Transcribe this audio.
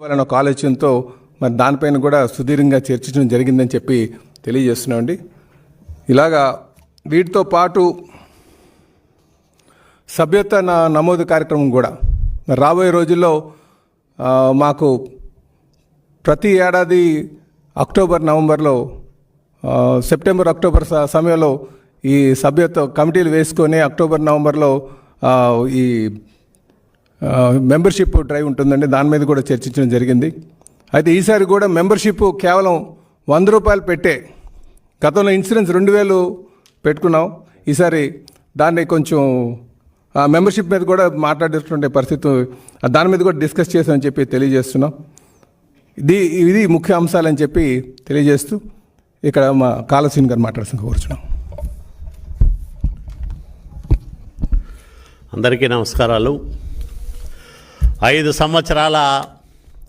ఒక ఆలోచనతో మరి దానిపైన కూడా సుదీర్ఘంగా చర్చించడం జరిగిందని చెప్పి తెలియజేస్తున్నామండి. ఇలాగా వీటితో పాటు సభ్యత్వ నమోదు కార్యక్రమం కూడా రాబోయే రోజుల్లో మాకు ప్రతి ఏడాది అక్టోబర్ నవంబర్లో సెప్టెంబర్ అక్టోబర్ సమయంలో ఈ సభ్యత్వ కమిటీలు వేసుకొని అక్టోబర్ నవంబర్లో ఈ మెంబర్షిప్ డ్రైవ్ ఉంటుందండి. దాని మీద కూడా చర్చించడం జరిగింది. అయితే ఈసారి కూడా మెంబర్షిప్ కేవలం 100 రూపాయలు పెట్టే, గతంలో ఇన్సూరెన్స్ 2000 పెట్టుకున్నాం. ఈసారి దాన్ని కొంచెం మెంబర్షిప్ మీద కూడా మాట్లాడేటువంటి పరిస్థితి, దాని మీద కూడా డిస్కస్ చేసామని చెప్పి తెలియజేస్తున్నాం. ఇది ముఖ్య అంశాలని చెప్పి తెలియజేస్తూ ఇక్కడ మా కాళశ్రీని గారు మాట్లాడుతూ కూర్చున్నాం. అందరికీ నమస్కారాలు. 5 సంవత్సరాల